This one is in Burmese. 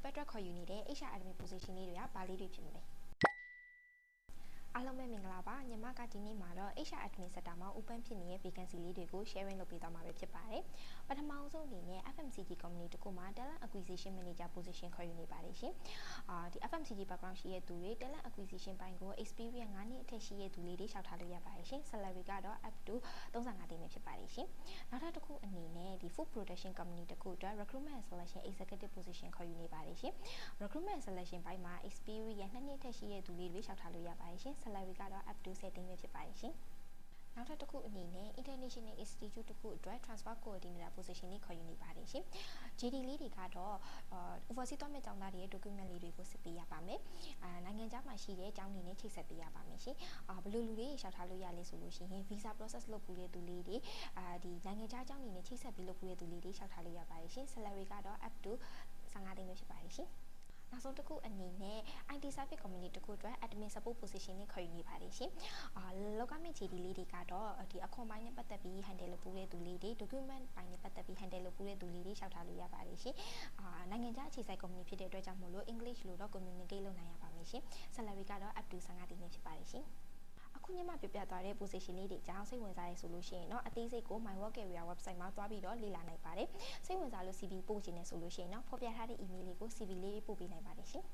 ပတ်သက်ခေါ်ယူနေတဲ့ HR admin position လေးတွေကဘာလေးတွေဖြစ်မလဲအားလုံးပဲမင်္ဂလာပါညီမကဒီနေ့မှာတော့ HR admin sector မှာ open ဖြစ်နေတဲ့ vacancy လေးတွေကို sharing လုပ်ပေးသွားမှာပဲဖြစ်ပါတယ်ပထမဆုံးအနေနဲ့ FMCG company တခုမှာ talent acquisition manager position ခေါ်ယူနေပါတယ်ရှင်ဒီ FMCG background ရှိတဲ့သူတွေ talent acquisition ပိုင်းကို experience 9နှစ်အထက်ရှိတဲ့သူလေးတွေရှောက်ထားလို့ရပါတယ်ရှင် salary ကတော့ up to 35သိန်းပဲဖြစ်ပါတယ်ရှင်နောက်ထပ်တစ်ခုအနေနဲ့ဒီ food production company တခုအတွက် recruitment and selection executive position ခေါ်ယူနေပါတယ်ရှင် recruitment and selection ပိုင်းမှာ experience 2နှစ်အထက်ရှိတဲ့သူလေးတွေရှောက်ထားလို့ရပါတယ်ရှင်salary ကတော့ up to 10သိန်းပဲဖြစ်ပါတယ်ရှင်နောက်ထပ်တစ်ခုအနေနဲ့ international institute တစ်ခုအတွက် transfer coordinator position လေးခေါ်ယူနေပါတယ်ရှင် GD လေးတွေကတော့ overseas သွားမဲ့ကျောင်းသားတွေရဲ့ document လေးတွေကိုစစ်ပေးရပါမယ်နိုင်ငံခြားမှာရှိတဲ့ကျောင်းတွေနဲ့ချိတ်ဆက်ပေးရပါမယ်ရှင်ဘယ်လိုလူတွေရှောက်ထားလို့ရလဲဆိုလို့ရှိရင် visa process လုပ်ပူတဲ့သူလေးတွေဒီနိုင်ငံခြားကျောင်းတွေနဲ့ချိတ်ဆက်ပြီးလုပ်ပူတဲ့သူလေးတွေရှောက်ထားလို့ရပါတယ်ရှင် salary ကတော့ up to 15သိန်းပဲဖြစ်ပါတယ်ရှင်နောက်ဆုံးတစ်ခုအနေနဲ့ IT service company တခုအတွက် admin support position နဲ့ခေါ်ယူနေပါတယ်ရှင်လောကမဲ့ GD လေးတွေကတော့ဒီအခွန်ပိုင်းနဲ့ပတ်သက်ပြီး handle လုပ်ပူတဲ့သူလေးတွေ document ပိုင်းနဲ့ပတ်သက်ပြီး handle လုပ်ပူတဲ့သူလေးတွေရှောက်ထားလို့ရပါတယ်ရှင်နိုင်ငံခြားအခြေစိုက် company ဖြစ်တဲ့အတွက်ကြောင့်မို့လို့ English လို့တော့ communicate လုပ်နိုင်ရပါမယ်ရှင် salary ကတော့ up to 15သိန်းပဲဖြစ်ပါတယ်ရှင်အခုညမပြပြသွားတဲ့ position လေးတွေအကြောင်းစိတ်ဝင်စားရဆိုလို့ရှိရင်เนาะအသေးစိတ်ကို My Work Career website မှာတွားပြီးတော့လေ့လာနိုင်ပါတယ်စိတ်ဝင်စားလို့ CV ပို့ချင်တယ်ဆိုလို့ရှိရင်เนาะဖော်ပြထားတဲ့ email လေးကို CV လေးပို့ပေးနိုင်ပါတယ်ရှင်